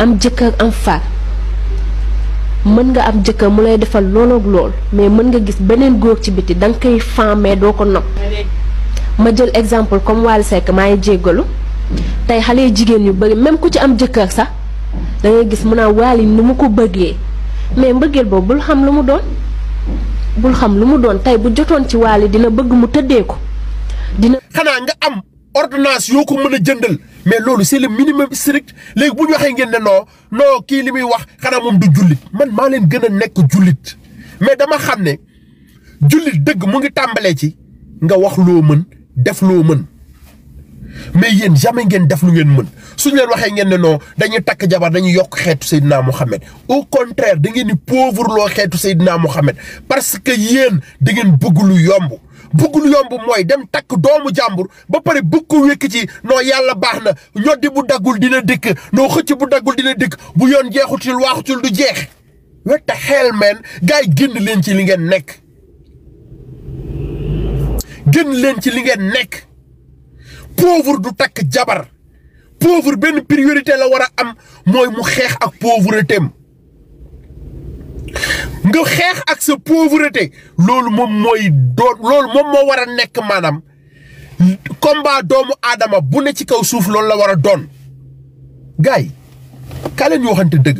am jëkkër am far mën nga am jëkkër mu lay defal loolu ak lool mais mën nga gis beneen góor ci biti da nga koy faamee doo ko nopp. ma jël exemple comme Wally Seck maa ngi jéggalu tey xale jigéen yu bëri même ku ci am jëkkër sax da ngay gis mu naan Wally ni mu ko bëggee mais mbëggeel boobu bul xam lu mu doon. bul xam lu mu doon tey bu jotoon ci Wally dina bëgg mu tëddee ko dina. xanaa nga am ordonnance yoo ko mën a jëndal mais loolu c'est le minimum strict léegi bu ñu waxee ngeen ne non kii li muy wax xanaa moom du jullit man maa leen gën a nekk jullit mais dama xam ne jullit dëgg mu ngi tàmbalee ci nga wax loo mën def loo mën mais yéen jamais ngeen def lu ngeen mën suñu leen waxee ngeen ne non dañuy takk jabar dañuy yokk xeetu Seydina Mohamed au contraire da ngeen di pauvre loo xeetu Seydina Mohamed parce que yéen da ngeen bëgg lu yomb. bëgg lu yomb mooy dem takk doomu jàmbur ba pare bëgg ko wékk ci non yàlla baax na ñoddi bu daggul dina dikk noo xëcc bu daggul dina dikk bu yoon jeexutul waaxutul du jeex. what the hell man gars yi génn leen ci li ngeen nekk génn leen ci li ngeen nekk pauvre du takk jabar pauvre benn priorité la war a am mooy mu xeex ak pauvreté am nga xeex ak sa pauvreté loolu moom mooy doon loolu moom moo war a nekk maanaam combat doomu aadama bu ne ci kaw suuf loolu la war a doon. gars yi kaa leen ñu waxante dëgg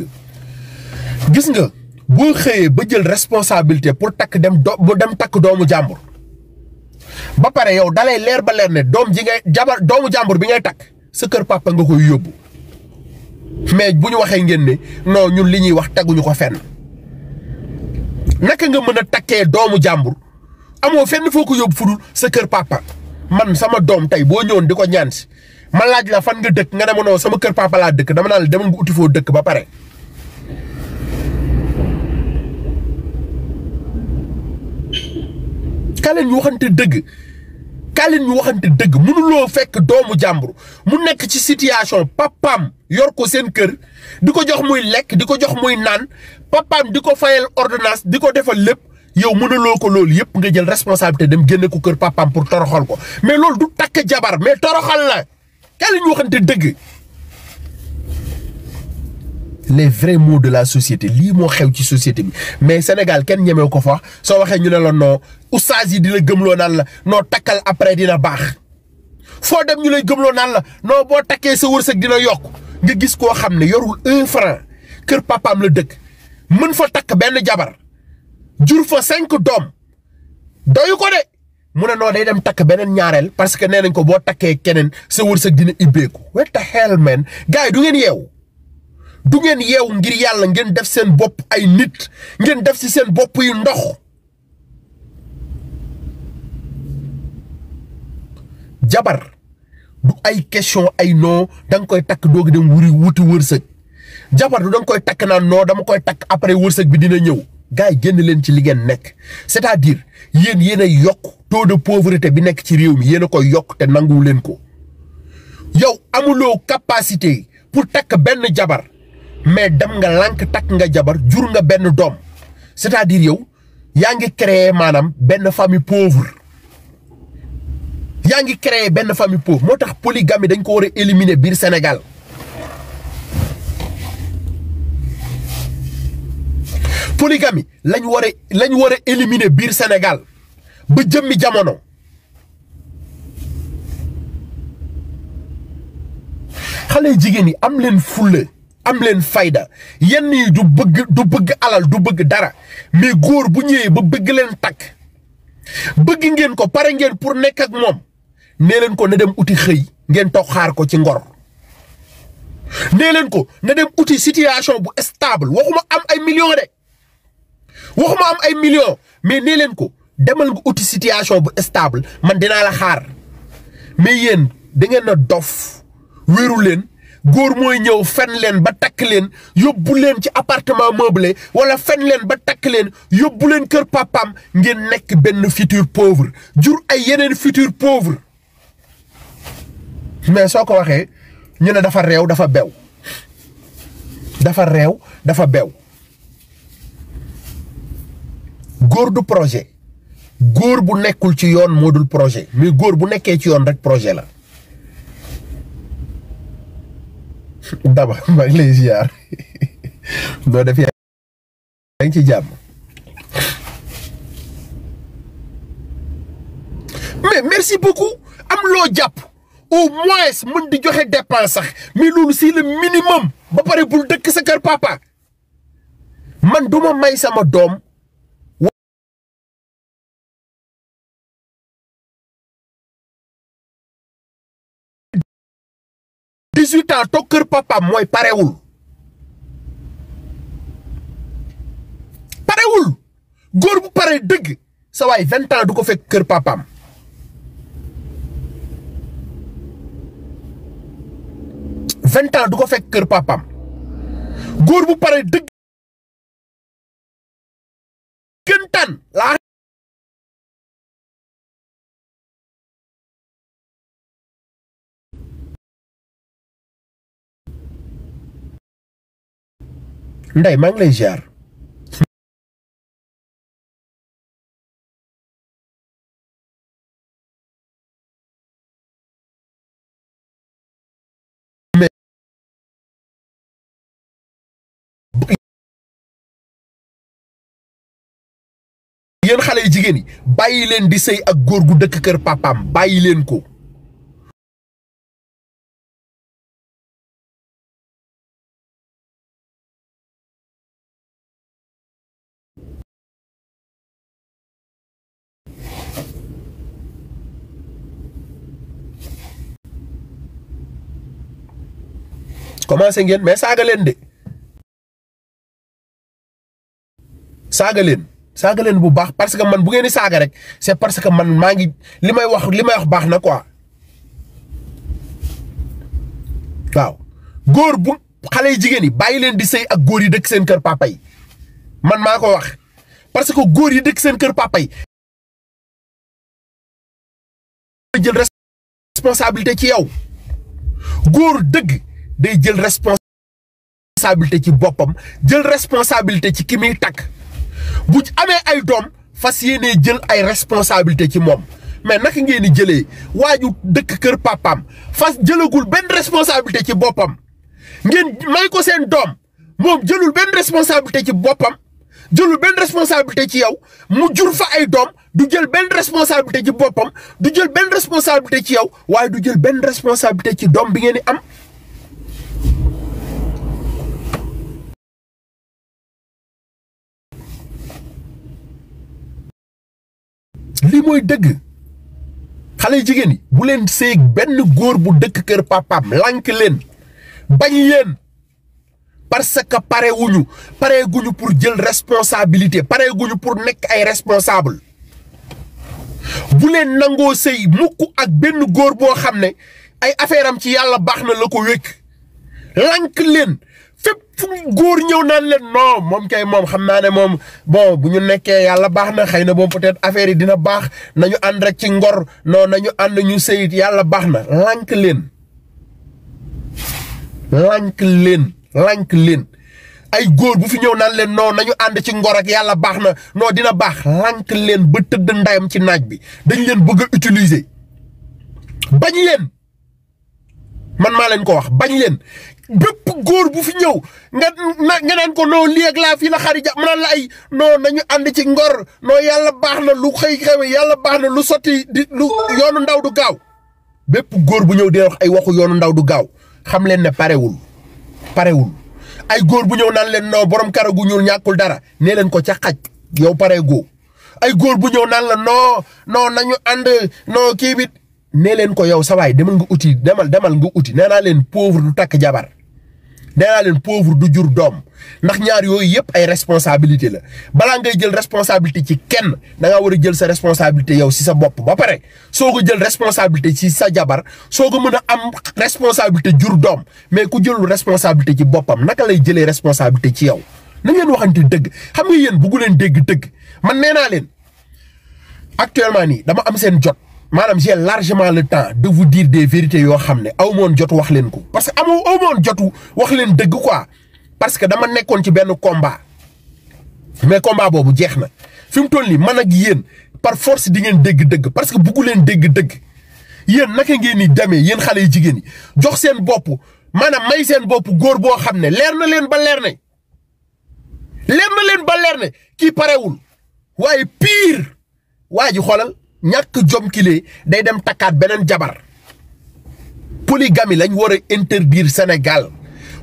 gis nga boo xëyee ba jël responsabilité pour takk dem takk doomu jàmbur ba pare yow dalay leer ba leer ne doom ji ngay doomu jàmbur bi ngay takk sa kër papa nga koy yóbbu mais bu ñu waxee ngeen ne non ñun li ñuy wax teguñu ko fenn. naka nga mën a takkee doomu jàmbur amoo fenn foo ko yóbbu fudul sa kër papa man sama doom tey boo ñëwoon di ko ñaan si ma laaj la fan nga dëkk nga ne ma non sama kër papa laa dëkk dama naan la demal nga uti foo dëkk ba pare. kaa leen ñu waxante dëgg kaa leen ñu waxante dëgg mënuloo fekk doomu jàmbur mu nekk ci situation papaam yor ko seen kër di ko jox muy lekk di ko jox muy naan papaam di ko fayal ordonnance di ko defal lépp yow mënuloo ko loolu yëpp nga jël responsabilité dem génne ko kër papaam pour toroxal ko mais loolu du takk jabar mais toroxal la kaa leen ñu waxante dëgg. les vrais mots de la société lii moo xew ci société bi mais Sénégal kenn ñemew ko fa soo waxee ñu ne la non oustaz yi di la gëmloo naan la non takkal après dina baax foo dem ñu lay gëmloo naan la non boo takkee sa wërsëg dina yokk nga gis koo xam ne yorul 1 franc kër papaam la dëkk mën fa takk benn jabar jur fa 5 doom doyu ko de mu ne noo day dem takk beneen ñaareel parce que nee nañ ko boo takkee keneen sa wërsëg dina ibbeeku what the hell man gars yi du ngeen yeewu. du ngeen yeewu ngir yàlla ngeen def seen bopp ay nit ngeen def ci seen bopp yu ndox. jabar du ay question ay non da nga koy takk doog dem wuti wërsëg jabar du da nga koy takk naan non dama koy takk après wërsëg bi dina ñëw. gars yi génn leen ci li ngeen nekk c'est-à-dire yéen a yokk taux de pauvreté bi nekk ci réew mi yéen a koy yokk te nanguwu leen ko yow amuloo capacité pour takk benn jabar. mais dem nga lànk takk nga jabar jur nga benn doom c'est-à-dire yow yaa ngi créer maanaam benn famille pauvre yaa ngi créer benn famille pauvre moo tax polygamie dañ ko war a éliminer biir Sénégal. polygamie lañ war a éliminer biir Sénégal ba jëmmi jamono. xale jigéen yi am leen fulla am leen fayda yenn yi du bëgg alal du bëgg dara mais góor bu ñëwee ba bëgg leen takk bëgg ngeen ko pare ngeen pour nekk ak moom nee leen ko na dem uti xëy ngeen toog xaar ko ci ngor nee leen ko na dem uti situation bu stable waxuma am ay millions de waxuma am ay millions mais nee leen ko demal nga uti situation bu stable man dinaa la xaar mais yéen da ngeen a dof wéeru leen. góor mooy ñëw fen leen ba takk leen yóbbu leen ci appartement meublé wala fen leen ba takk leen yóbbu leen kër papam ngeen nekk benn futur pauvre jur ay yeneen futur pauvre mais soo ko waxee ñu ne dafa réew dafa bew dafa réew dafa bew góor du projet góor bu nekkul ci yoon moo dul projet mais góor bu nekkee ci yoon rek projet la. Daba maa ngi lay ziar noo def yaa ngi ci jàmm mais merci beaucoup am loo jàpp au moins mën di joxe dépense sax mais loolu c'est le minimum ba pare bul dëkk sa kër papa man duma may sama doom 18 ans toog kër papa mooy parewul góor bu pare dëgg sa waay 20 ans du ko fekk kër papaam 20 ans du ko fekk kër papaam góor bu pare dëgg gëntaan laa Ndeye maa ngi lay ziar yéen xale yu jigéen yi bàyyi leen di sëy ak góor gu dëkk kër papaam bàyyi leen ko commencé ngeen mais saaga leen de saaga leen bu baax parce que man bu ngeen di saaga rek c'est parce que man maa ngi li may wax baax na quoi waaw góor bu xale yi jigéen yi bàyyi leen di sëy ak góor yi dëkk seen kër papa yi man maa ko wax parce que góor yi dëkk seen kër papa yi jël responsabilité ci yow góor dëgg day jël responsabilité ci boppam jël responsabilité ci ki muy takk bu amee ay doom fas yéenee jël ay responsabilité ci moom mais naka ngeen di jëlee waaju dëkk kër papaam fas jëlagul benn responsabilité ci boppam ngeen may ko seen doom moom jëlul benn responsabilité ci boppam jëlul benn responsabilité ci yow mu jur fa ay doom du jël benn responsabilité ci boppam du jël benn responsabilité ci yow waaye du jël benn responsabilité ci doom bi ngeen di am. lii mooy dëgg xale yu jigéen yi bu leen seeg benn góor bu dëkk kër papaam lànk leen bañ leen parce que pareeguñu pour jël responsabilité pareeguñu pour nekk ay responsable bu leen nangoo sëy mukk ak benn góor boo xam ne ay affaire am ci yàlla baax na la ko wékk lànk leen fépp fu góor ñëw naan leen non moom kay moom xam naa ne moom bon bu ñu nekkee yàlla baax na xëy na moom peut-être affaire yi dina baax nañu ànd rek ci ngor non nañu ànd ñu sëyit yàlla baax na lànk leen ay góor bu fi ñëw naan leen non nañu ànd ci ngor ak yàlla baax na non dina baax lànk leen ba tëdd ndayam ci naaj bi dañ leen bëgg a utiliser bañ leen man maa leen ko wax bañ leen bépp góor bu fi ñëw nga naan ko non lii ak laa fii la xarija mu naan la ay non nañu ànd ci ngor non yàlla baax na lu xewe yàlla baax na lu sotti di lu yoonu ndaw du gaaw bépp góor bu ñëw di wax ay waxu yoonu ndaw du gaaw xam leen ne parewul ay góor bu ñëw naan leen non borom karaw gu ñuul ñàkkul dara nee leen ko ca xaj yow pare goo ay góor bu ñëw naan la non nañu ànd non kii bi nee leen ko yow sawaay demal nga uti demal nga uti nee naa leen pauvre du takk jabar nee naa leen pauvre du jur doom ndax ñaar yooyu yëpp ay responsabilité la balaa ngay jël responsabilité ci kenn da nga war a jël sa responsabilité yow si sa bopp ba pare soo ko jël responsabilité ci sa jabar soo ko mën a am responsabilité jur doom mais ku jëlul responsabilité ci boppam naka lay jëlee responsabilité ci yow na ngeen waxante dëgg xam nga yéen buggu leen dégg dëgg man nee naa leen actuellement nii dama am seen jot maanaam j'ai largement le temps de vous dire des vérités yoo xam ne aw moon jotu wax leen ko parce que aw moon jotu wax leen dëgg quoi parce que dama nekkoon ci benn combat mais combat boobu jeex na fi mu toll nii man ak yéen par force di ngeen dégg dëgg parce que buggu leen dégg dëgg yéen naka ngeen ni demee yéen xale yu jigéen yi jox seen bopp maanaam may seen bopp góor boo xam ne leer na leen ba leer ne kii parewul waaye pire waa ji xoolal ñàkk jom kilee day dem takkaat beneen jabar. Polygamie lañ war a interdire Sénégal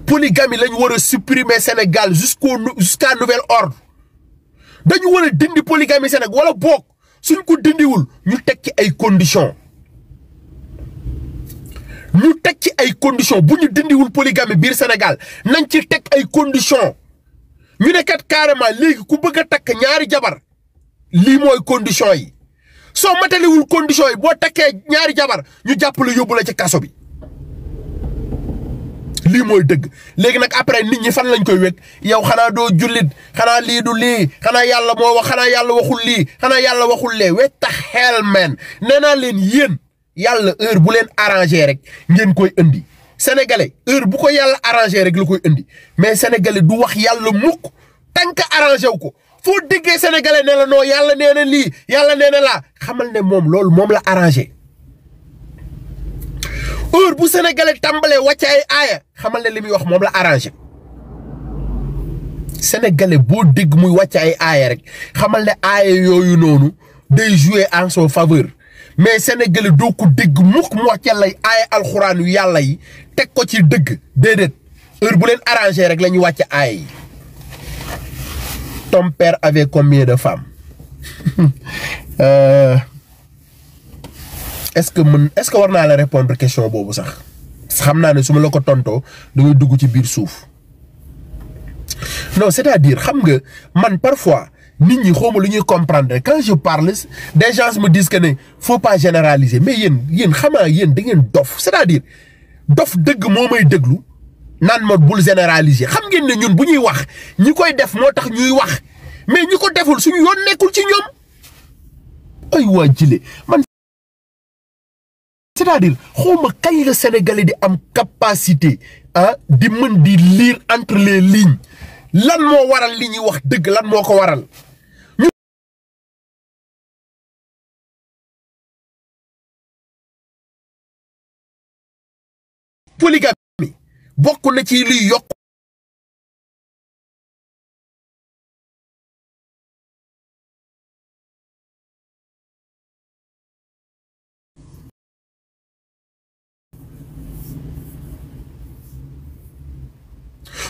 polygamie lañ war a supprimer Sénégal jusqu'à nouvel ordre dañu war a dindi polygamie Sénégal wala boog suñ ko dindiwul ñu teg ci ay conditions bu ñu dindiwul polygamie biir Sénégal nañ ci teg ay conditions ñu ne kat carrément léegi ku bëgg a takk ñaari jabar lii mooy conditions yi soo matalewul conditions yi boo takkee ñaari jabar ñu jàpp la yóbbu la ci kaso bi. lii mooy dëgg léegi nag après nit ñi fan lañ koy wekk yow xanaa doo jullit xanaa lii du lii xanaa yàlla moo wax xanaa yàlla waxul lii xanaa yàlla waxul lee wet tax xel men nee naa leen yéen yàlla heure bu leen arrangé rek ngeen koy indi sénégalais heure bu ko yàlla arrangé rek la koy indi mais sénégalais du wax yàlla mukk tant que arrangé wu ko foo déggee sénégalais ne la non yàlla nee na lii yàlla nee na laa xamal ne moom loolu moom la arrangé. heure bu sénégalais tàmbalee wàcc ay aaya xamal ne li muy wax moom la arrangé sénégalais boo dégg muy wàcc ay aaya rek xamal ne aaya yooyu noonu day jouer en son faveur mais sénégalais doo ko dégg mukk mu wàccal lay aaya alxuraan yu yàlla yi teg ko ci dëgg déedéet heure bu leen arrangé rek la ñuy wàcc aaya yi. Ton père avait combien de femmes? Est-ce que war naa la répondre question boobu sax xam naa ne su ma la ko tontoo da ngay dugg ci biir suuf non c'est-à-dire xam nga man parfois nit ñi xawma lu ñuy comprendre quand je parle des gens me disent que ne faut pas généraliser mais yéen xamaa yéen da ngeen dof c'est-à-dire dof dëgg moo may déglu naan ma bul généraliser xam ngeen ne ñun bu ñuy wax ñi koy def moo tax ñuy wax mais ñi ko deful suñu yoon nekkul ci ñoom ay waa jile man. C'est-à-dire xawma kañ la Sénégalais di am capacité di mën di lire entre les lignes lan moo waral li ñuy wax dëgg lan moo ko waral polygamie bokk na ci luy yokk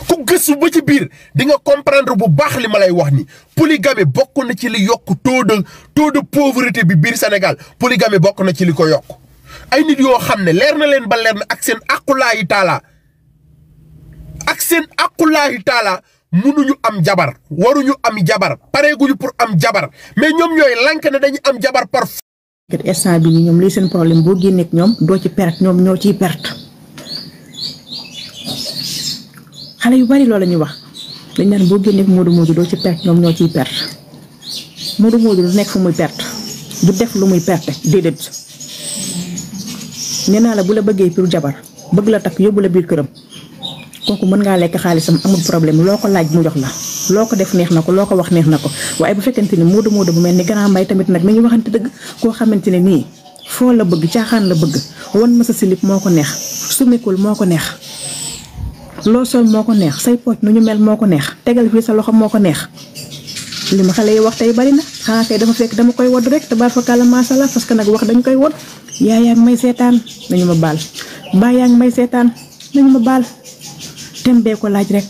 ku gëstu ba ci biir di nga comprendre bu baax li ma lay wax ni polygamie bokk na ci li yokk taux de pauvreté bi biir Sénégal polygamie bokk na ci li ko yokk ay nit yoo xam ne leer na leen ba leer na ak seen aqulaahi taala mënuñu am jabar waruñu am jabar pareeguñu pour am jabar mais ñoom ñooy lank ne dañu am jabar par instant bi ni ñoom lii seen problème boo génnee ak ñoom doo ci perte ñoom ñoo ciy perte xale yu bari loolu la ñuy wax dañ naan boo génnee ak Modou doo ci perte ñoom ñoo ciy perte Modou du nekk fu muy perte du def lu muy perte déedéet nee naa la bu la bëggee pour jabar bëgg la takk yóbbu la biir këram kooku mën ngaa lekk xaalisam amul problème loo ko laaj mu jox la loo ko def neex na ko loo ko wax neex na ko waaye bu fekkente ni Modou bu mel ni Grand Mbaye tamit nag nañu waxante dëgg koo xamante ne nii foo la bëgg caaxaan la bëgg wan ma sa silip moo ko neex sumikul moo ko neex loo sol moo ko neex say pooj nu ñu mel moo ko neex tegal fii sa loxo moo ko neex li ma xale yi wax tey bari na xanaa kay dafa fekk dama koy wodd rek te baal fa kàlla macha allah parce que nag wax dañu koy wodd yaa ngi may seetaan nañu ma baal baa yaa ngi may seetaan nañu ma baal tembee ko laaj rek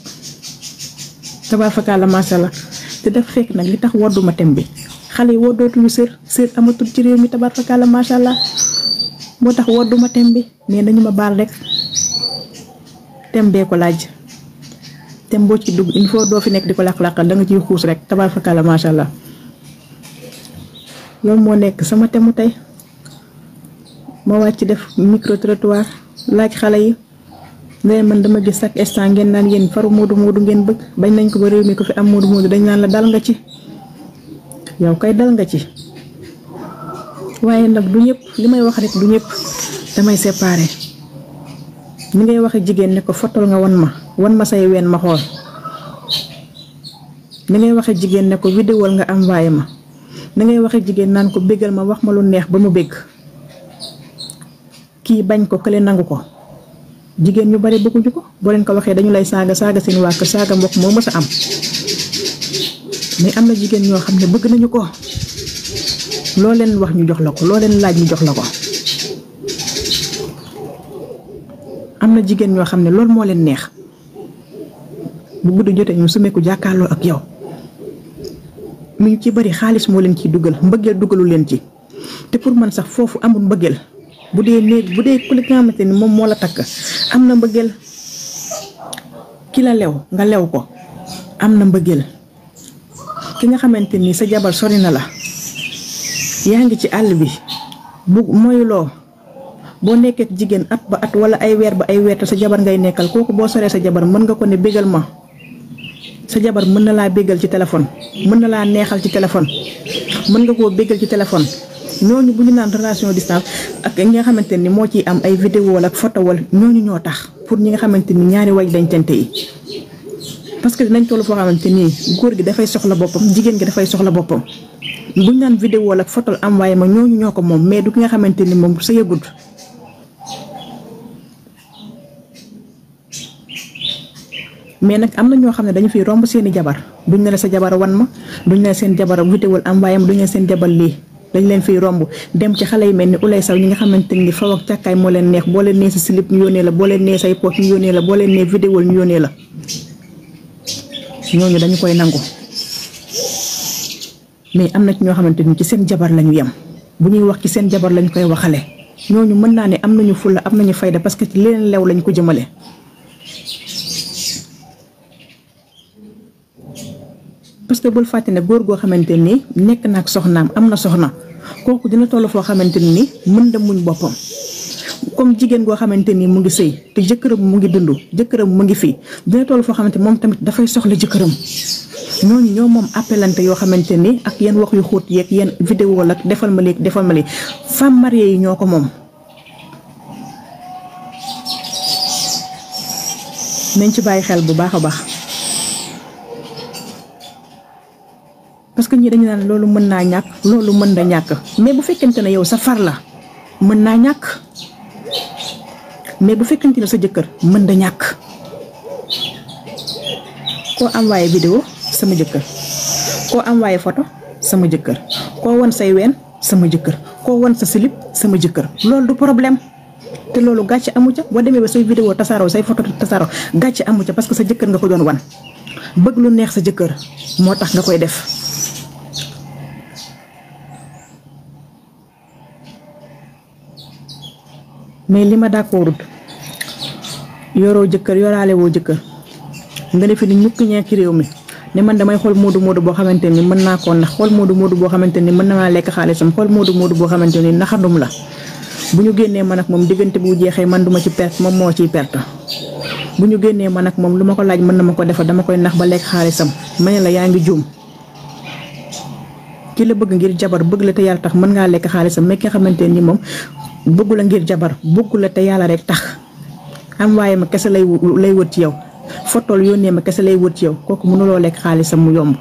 te baal fa kàlla macha allah te dafa fekk nag li tax wodduma tem bi xale yi woddootuñu sër amatul ci réew mi te baal fa kàlla macha allah moo tax wodduma tem bi mais nañu ma baal rek tembee ko laaj tem boo ci dugg il faut doo fi nekk di ko laq-laqal da nga ciy xuus rek tabaar fakala macha allah loolu moo nekk sama temu tey ma wàcc def micro trottoir laaj xale yi ne man dama gis chaque instant ngeen naan yéen faru Modou ngeen bëgg bañ nañ ko ba réew mi ko fi am Modou dañ naan la dal nga ci yow kay dal nga ci waaye nag du ñëpp li may wax rek du ñëpp damay séparer ni ngay waxe jigéen ne ko fotol nga wan ma say ween ma xool ni ngay waxe jigéen ne ko vidéol nga envoyé ma ni ngay waxe jigéen naan ko bégal ma wax ma lu neex ba mu bégg kii bañ ko kële nangu ko jigéen ñu bari bëgguñu ko boo leen ko waxee dañu lay saaga seen waa kër saaga mbokk moo mës a am mais am na jigéen ñoo xam ne bëgg nañu ko loo leen wax ñu jox la ko loo leen laaj ñu jox la ko am na jigéen ñoo xam ne loolu moo leen neex bu guddi jotee ñu sumeeku jàkkaarloo ak yow mu ñu ci bari xaalis moo leen ciy dugal mbëggeel dugalu leen ci te pour man sax foofu amul mbëggeel bu dee néeg bu dee ku li nga xamante ni moom moo la takk am na mbëggeel ki la lew nga lew ko am na mbëggeel ki nga xamante ni sa jabar sori na la yaa ngi ci àll bi bu moyuloo boo nekkee jigéen at ba at wala ay weer ba ay weer te sa jabar ngay nekkal kooku boo soree sa jabar mën nga ko ne bégal ma sa jabar mën na laa bégal ci téléphone mën na laa neexal ci téléphone mën nga koo bégal ci téléphone ñooñu bu ñu naan relation distance ak ñi nga xamante ni moo ciy am ay vidéo wala ak photo wala ñooñu ñoo tax pour ñi nga xamante ni ñaari way dañ tente yi parce que dinañ toll foo xamante ni góor gi dafay soxla boppam jigéen gi dafay soxla boppam bu ñu naan vidéo wala ak photo am waaye ma ñooñu ñoo ko moom mais du ki nga xamante ni moom sa yëgut mais nag am na ñoo xam ne dañu fiy romb seeni jabar duñ ne la sa jabar wan ma duñ ne la seen jabar vidéo am waaye ma duñ ne seen jabar lii dañ leen fiy romb dem ci xale yi mel ni ulay saw ñi nga xamante ni faw ak càkkaay moo leen neex boo leen nee sa slip ñu yónnee la boo leen nee say poot ñu yónnee la boo leen nee vidéo ñu yónnee la ñooñu dañu koy nangu mais am na ci ñoo xamante ni ci seen jabar lañu yem bu ñuy wax ci seen jabar lañu koy waxale ñooñu mën naa ne am nañu fulla am nañu fayda parce que ci leen lew lañ ko jëmale parce que bul fàtte ne góor goo xamante ni nekk na ak soxnaam am na soxna kooku dina toll foo xamante ni mën da muñ boppam comme jigéen goo xamante ni mu ngi sëy te jëkkëram mu ngi dund jëkkëram mu ngi fii dina toll foo xamante moom tamit dafay soxla jëkkëram ñooñu ñoo moom appelante yoo xamante ni ak yenn wax yu xóot yeeg yenn vidéo la defal ma léegi defal ma léegi femme mariée yi ñoo ko moom nañ ci bàyyi xel bu baax a baax parce que ñii dañu naan loolu mën naa ñàkk loolu mën na ñàkk mais bu fekkente ne yow sa far la mën naa ñàkk mais bu fekkente ne sa jëkkër mën na ñàkk koo envoyé vidéo sama jëkkër koo envoyé photo sama jëkkër koo wan say ween sama jëkkër koo wan sa slip sama jëkkër loolu du problème te loolu gàcce amu ca boo demee ba say vidéo tasaaroo say photo tasaaroo gàcce amu ca parce que sa jëkkër nga ko doon wan bëgg lu neex sa jëkkër moo tax nga koy def mais li ma d'accordut yoroo jëkkër yoraale woo jëkkër nga ne fi ni ñukki ñee ci réew mi ne man damay xool moodu boo xamante ni mën naa koo nax xool moodu boo xamante ni mën na maa lekk xaalisam xool moodu boo xamante ni naxandum la bu ñu génnee man ak moom diggante bu jeexee man duma ci perte moom moo ciy perte bu ñu génnee man ak moom lu ma ko laaj mën na ma ko defal dama koy nax ba lekk xaalisam ma ne la yaa ngi juum ki la bëgg ngir jabar bëgg la te yàlla tax mën ngaa lekk xaalisam mais ki nga xamante ni moom bëggu la ngir jabar bëggu la te yàlla rek tax am waaye ma kese lay wër ci yow fotool yónnee ma kese lay wër ci yow kooku mënuloo lekk xaalisam mu yomb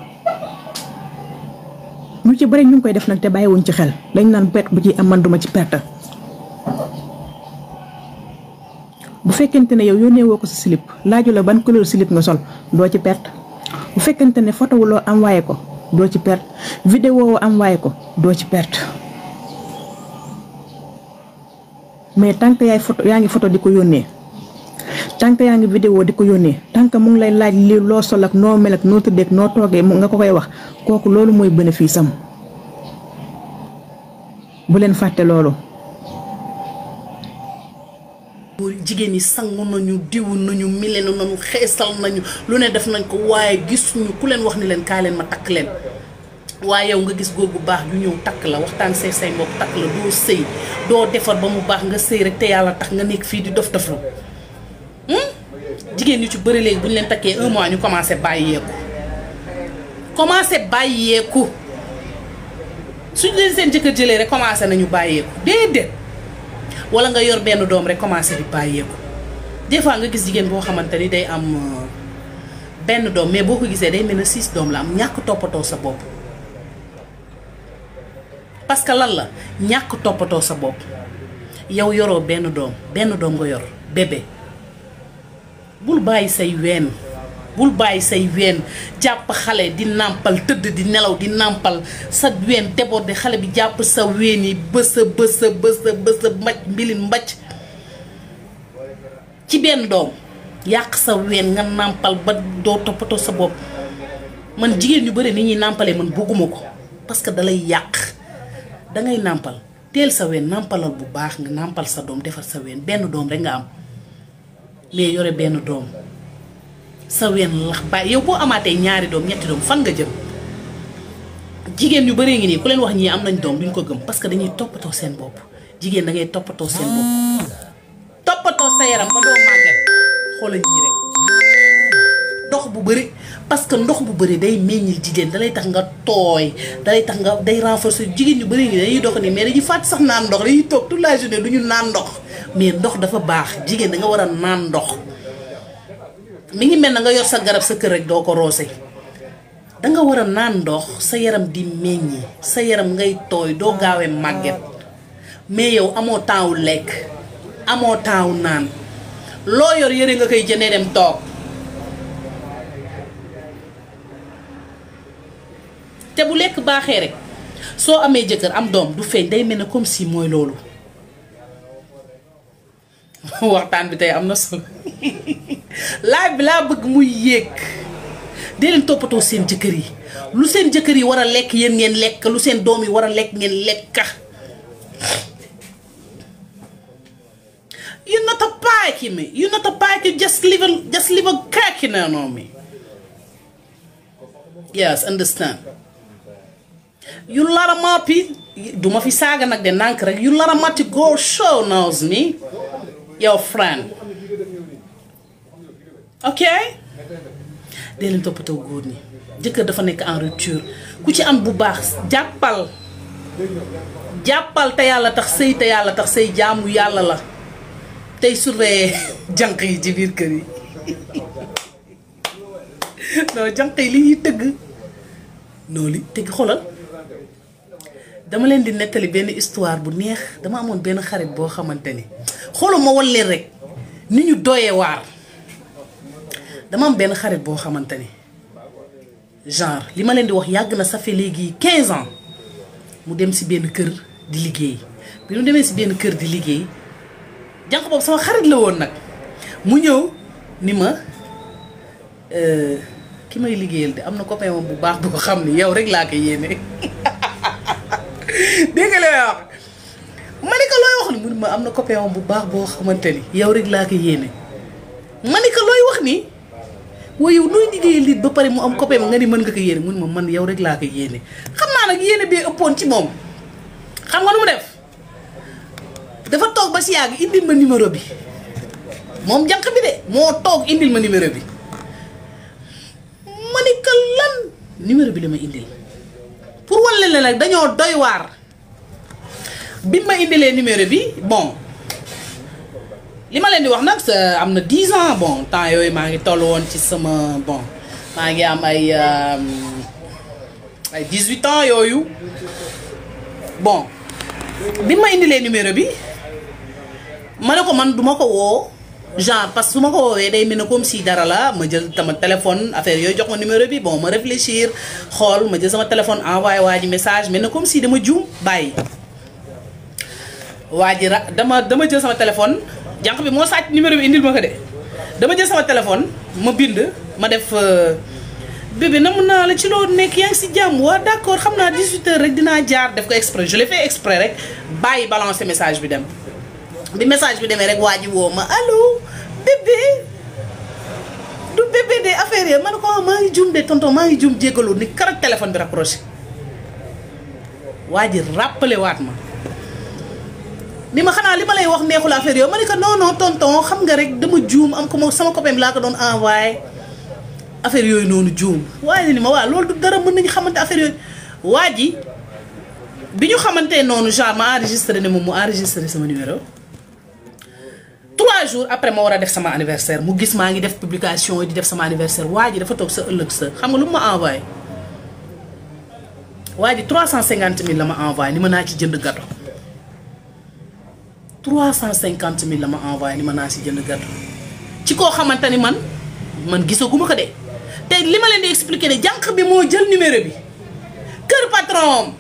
ñu ci bari ñu ngi koy def nag te bàyyiwuñ ci xel dañ naan perte bu ci am man duma ci perte bu fekkente ne yow yónnee woo ko sa slip laaju la ban couleur slip nga sol doo ci perte bu fekkente ne photo wu loo envoyé ko doo ci perte vidéo woo envoyé ko doo ci perte mais tant que yaa ngi photo di ko yónnee tant que yaa ngi vidéo di ko yónnee tant que mu ngi lay laaj li loo sol ak noo mel ak noo tëddee ak noo toogee nga ko koy wax kooku loolu mooy bénéfice am bu leen fàtte loolu. jigéen ñi sangu nañu diwu nañu milenu nañu xeesal nañu lu ne def nañ ko waaye gisuñu ku leen wax ni leen kaay leen ma takk leen waaye yow nga gis góor gu baax yu ñëw takk la waxtaan say mbokk takk la doo sëy doo defar ba mu baax nga sëy rek te yàlla tax nga nekk fii di dof doflu jigéen ñu ci bëri léegi bu ñu leen takkee 1 mois ñu commencé bàyyeeku suñu leen seen jëkkër jëlee rek commencé nañu bàyyeeku déedéet wala nga yor benn doom rek commencé di bàyyeeku des fois nga gis jigéen boo xamante ni day am benn doom mais boo ko gisee day mel ne 6 doom la am ñàkk toppatoo sa bopp parce que lan la ñàkk toppatoo sa bopp yow yoroo benn doom nga yor bébé bul bàyyi say ween bul bàyyi say ween jàpp xale di nàmpal tëdd di nelaw di nàmpal sa ween débordé xale bi jàpp sa ween yi bësa mbacc mbilin mbacc ci benn doom yàq sa ween nga nàmpal ba doo toppatoo sa bopp man jigéen ñu bëri ni ñuy nàmpalee man bëgguma ko parce que dalay yàq dangay nàmpal teel sa ween nàmpalal bu baax nga nàmpal sa doom defar sa ween benn doom rek nga am mais yore benn doom sa ween lax bàyyi yow boo amaatee ñaari doom ñetti doom fan nga jëm jigéen ñu bëree ngi nii ku leen wax ñii am nañ doom duñ ko gëm parce que dañuy toppatoo seen bopp jigéen da ngay toppatoo seen bopp toppatoo sa yaram ba doo màgget xoolal ñii rek ndox bu bëri parce que ndox bu bëri day meññil jigéen dalay tax nga tooy dalay tax nga day renforcer jigéen ñu bëri ngi dañuy dox ni mais dañuy fàtte sax naan ndox dañuy toog toute la journée du ñu naan ndox mais ndox dafa baax jigéen da nga war a naan ndox mi ngi mel na nga yor sa garab sa kër rek doo ko roose danga war a naan ndox sa yaram di meññi sa yaram ngay tooy doo gaawee màgget mais yow amoo temps wu lekk amoo temps wu naan loo yor yëre nga koy jëndee dem toog te bu lekk baaxee rek soo amee jëkkër am doom du feeñ day mel ne comme si mooy loolu waxtaan bi tey am na solo laaj bi laa bëgg muy yéeg dee leen toppatoo seen jëkkër yi lu seen jëkkër yi war a lekk yéen ngeen lekk lu seen doom yi war a lekk ngeen lekka you're not a pike me you're not a pike just live a crack you know me yes understand you lara mappi duma fi saaga nag de nànk rek you lara matti go show knows me your friend ok dee leen toppatoo góor ñi jëkkër dafa nekk en rupture ku ci am bu baax jàppal te yàlla tax sëy te yàlla tax sëy jaamu yàlla la tey surveiller jànq yi ci biir kër yi non jànq yi li ñuy tëgg noonu li tëgg xoolal dama leen di nettali benn histoire bu neex dama amoon benn xarit boo xamante ni xoolal ma wan leen rek ni ñu doyee waar dama am benn xarit boo xamante ni genre li ma leen di wax yàgg na ça fait léegi 15 ans mu dem si benn kër di liggéey bi mu demee si benn kër di liggéey jànq boobu sama xarit la woon nag mu ñëw ni ma ki may liggéeyal de am na copain moom bu baax boo xam ni yow rek laa ko yéene dégg nga li may wax ma ni ko looy wax ni mu ne ma am na copain moom bu baax boo xamante ni yow rek laa ko yéene ma ni ko looy wax ni waaye yow nooy liggéeyal nit ba pare mu am copain ma nga ni mën nga ko yéene mu ne ma man yow rek laa ko yéene xam naa nag yéene bee ëppoon ci moom xam nga nu mu def dafa toog ba si yàgg indil ma numéro bi moom jànq bi de moo toog indil ma numéro bi ma ni ko lan numéro bi la ma indil pour walla leen nag dañoo doy waar bi ma indilee numéro bi bon li ma leen di wax nag am na 10 ans bon temps yooyu maa ngi toll woon ci sama bon maa ngi am ay 18 ans yooyu bon bi ma indilee numéro bi ma ne ko man duma ko woo genre parce que su ma ko woowee day mel ne comme si dara la ma jël sama téléphone affaire yooyu jox ma numéro bi bon ma réfléchir xool ma jël sama téléphone envoyé waa ji message mel ne comme si dama juum bàyyi waa ji dama jël sama téléphone jànq bi moo sàcc numéro bi indil ma ko de dama jël sama téléphone ma bind ma def bébé na mun naa la ci loo nekk yaa ngi si jàmm waa d'accord xam naa 18h rek dinaa jaar def ko exprès je l'ai fait exprès rek bàyyi balancer message bi dem bi message bi demee rek waa ji woo ma allo bébé du bébé de affaire yi man ko maa ngi juum de tonton maa ngi juum jéggalu ni karaj téléphone bi rapproché waa ji rappelé waat ma ni ma xanaa li ma lay wax neexul affaire yow ma ne ko non non tonton xam nga rek dama juum am ko ma sama copain bi laa ko doon envoyé affaire yooyu noonu juum waaye ni ma waa loolu du dara mën nañu xamante affaire yooyu waa ji bi ñu xamante noonu genre ma enregistré ne moom mu enregistré sama numéro 3 jours après ma war a def sama anniversaire mu gis maa ngi def publication yi di def sama anniversaire waa ji dafa toog sa ëllëg sa xam nga lu ma envoyé waa ji 350 000 la ma envoyé ni ma naa ci jënd gâteau 350 000 la ma envoyé ni ma naa ci jënd gâteau ci koo xamante ni man gisaguma ko de te li ma leen di expliquer ne jànq bi moo jël numéro bi kër patron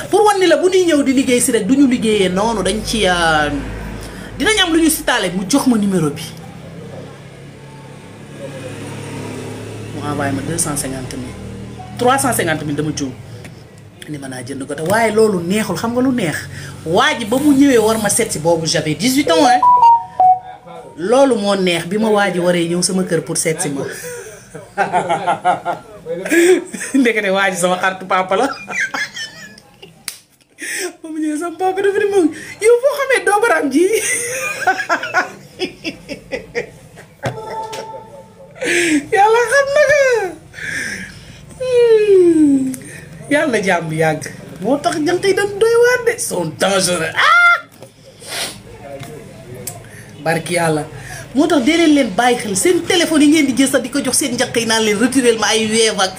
pour wan ni la bu ñuy ñëw di liggéey si rek du ñu liggéeyee noonu dañ ci dinañ am lu ñu sitaale mu jox ma numéro bi mu envoyé ma 250 000 350 000 dama juum ni mën naa jënd ko te waaye loolu neexul xam nga lu neex waa ji ba mu ñëwee war ma seet si boobu j'avais 18 ans hein loolu moo neex bi ma waa ji waree ñëw sama kër pour seet si ma ndekete waa ji sama xaritu papa la ba mu ñëwee sama papa dafa ni moom yow foo xamee doobaram ji yàlla xam na nga yàlla jàmm yàgg moo tax jant yi dañ doy waar de sont dangereux barki yàlla moo tax dee leen bàyyi xel seen téléphone yi ngeen di jël sax di ko jox seen njaq yi naan leen retirel ma ay weev ak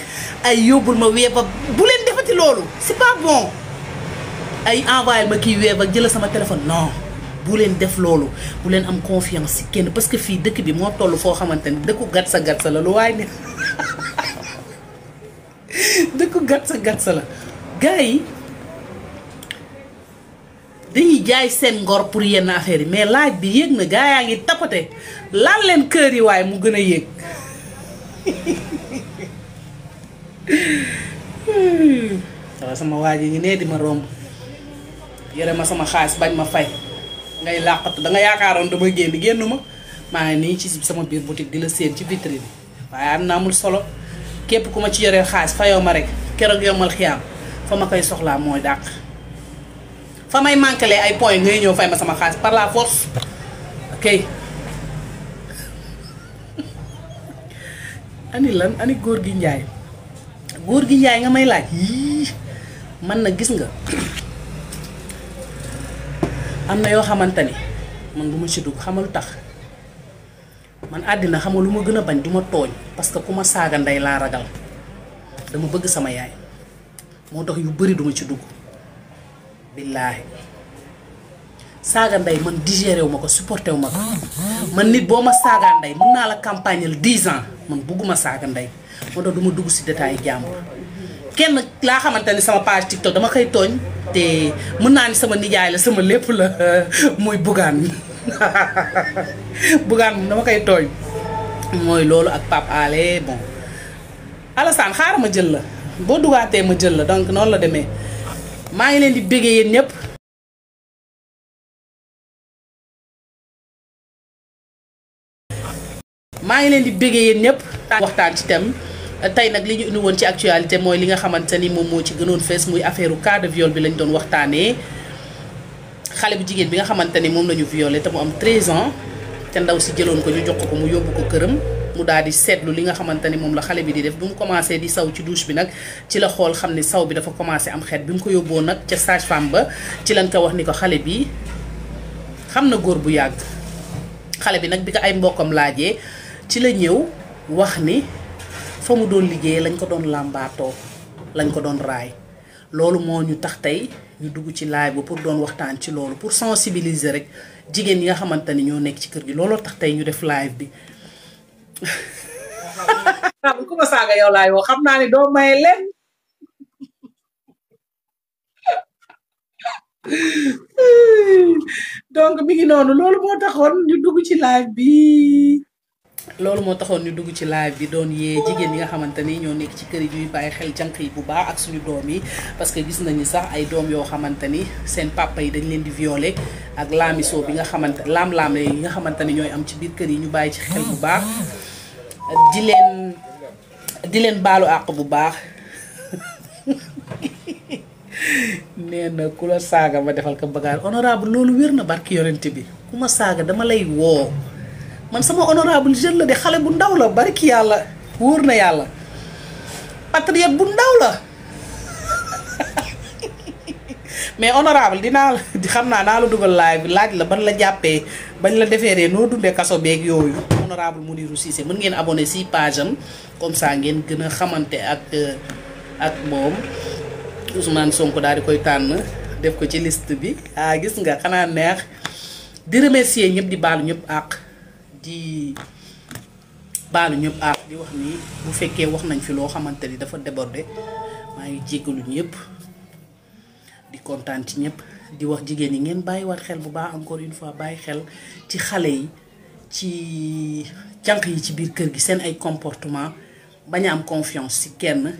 ay yóbbul ma weev ak bu leen defati loolu c'est pas bon ay envoyé ma kii weev ak jëla sama téléphone non bu leen def loolu bu leen am confiance ci kenn parce que fii dëkk bi moo toll foo xamante ni dëkku gatsa gatsa la lu waay ne dëkku gatsa gatsa la gars yi dañuy jaay seen ngor pour yenn affaire yi mais laaj bi yéeg na gaa yaa ngi tapote laal leen kër yi waaye mu gën a yéeg waaw sama waa ji ngi nee di ma romb yore ma sama xaalis bañ ma fay ngay làqatu da nga yaakaaroon dama génn ma maa ngi nii ci sama biir boutique di la séen ci vitrine waaye am na amul solo képp ku ma ci yoreel xaalis fayoo ma rek keroog yomal xiyaam fa ma koy soxlaa mooy dàq fa may manqué ay points ngay ñëw fay ma sama xaalis par la force ok ani lan ani góor gi njaay nga may laaj yii man na gis nga am na yoo xamante ni man du ma ci dugg xamal tax man àddina xamal lu ma gën a bañ du ma tooñ parce que ku ma saaga ndey laa ragal dama bëgg sama yaay moo tax yu bari duma ci dugg billaahi saaga ndey man digéré wu ma ko supporté wu ma ko man nit boo ma saagaa ndey mun naa la campagnal 10 ans man bugguma saaga ndey moo tax du ma dugg si détail jàmbur kenn laa xamante ni sama page TikTok dama koy tooñ te mën naa ni sama nijaay la sama lépp la muy bugaan bugaan moom dama koy tooñ mooy loolu ak Pape Alé bon Alassane xaaral ma jël la boo dugaatee ma jël la donc noonu la demee maa ngi leen di béggee yéen ñëpp waxtaan ci thème tey nag li ñu indi woon ci actualité mooy li nga xamante ni moom moo ci gënoon fees muy affaire cas de viol bi lañ doon waxtaanee xale bu jigéen bi nga xamante ni moom la ñu violé te mu am 13 ans te ndaw si jëloon ko ñu jox ko mu yóbbu ko këram mu daal di seetlu li nga xamante ni moom la xale bi di def bi mu commencé di saw ci douche bi nag ci la xool xam ni saw bi dafa commencé am xeet bi mu ko yóbboo nag ca sage-femme ba ci lañ ko wax ni ko xale bi xam na góor bu yàgg xale bi nag bi ko ay mbokkam laajee ci la ñëw wax ni fa mu doon liggéey lañ ko doon làmbaatoo lañ ko doon raay loolu moo ñu tax tey ñu dugg ci live ba pour doon waxtaan ci loolu pour sensibiliser rek jigéen yi nga xamante ni ñoo nekk ci kër gi looloo tax tey ñu def live bi bu ko ma saaga yow laay woo xam naa ni doo maye leen donc mi ngi noonu loolu moo taxoon ñu dugg ci live bi doon yee jigéen yi nga xamante ni ñoo nekk ci kër yi ñuy bàyyi xel jànq yi bu baax ak suñu doom yi parce que gis nañu sax ay doom yoo xamante ni seen papa yi dañ leen di violer ak laamisoo bi nga xamante laam-laam yi nga xamante ni ñooy am ci biir kër yi ñu bàyyi ci xel bu baax di leen baalu àq bu baax nee na ku la saaga ma defal ko bagaar honorable loolu wér na barki yorente bi ku ma saaga dama lay woo man sama honorable jeune la de xale bu ndaw la barki yàlla wóor na yàlla patriote bu ndaw la mais honorable dinaa la xam naa la dugal live laaj la ban la jàppee bañ la defeeree noo dundee kaso beeg yooyu honorable Mounirou Cissé mën ngeen abonné si page am comme ça ngeen gën a xamante ak moom Ousmane Sonko daal di koy tànn def ko ci liste bi gis nga xanaa neex di remercier ñëpp di baalu ñëpp àq di baalu ñëpp àq di wax ni bu fekkee wax nañ fi loo xamante ni dafa débordé maa ngi jéggalu ñëpp di kontaan ci ñëpp di wax jigéen yi ngeen bàyyiwaat xel bu baax encore une fois bàyyi xel ci xale yi ci jànq yi ci biir kër gi seen ay comportement bañ a am confiance ci kenn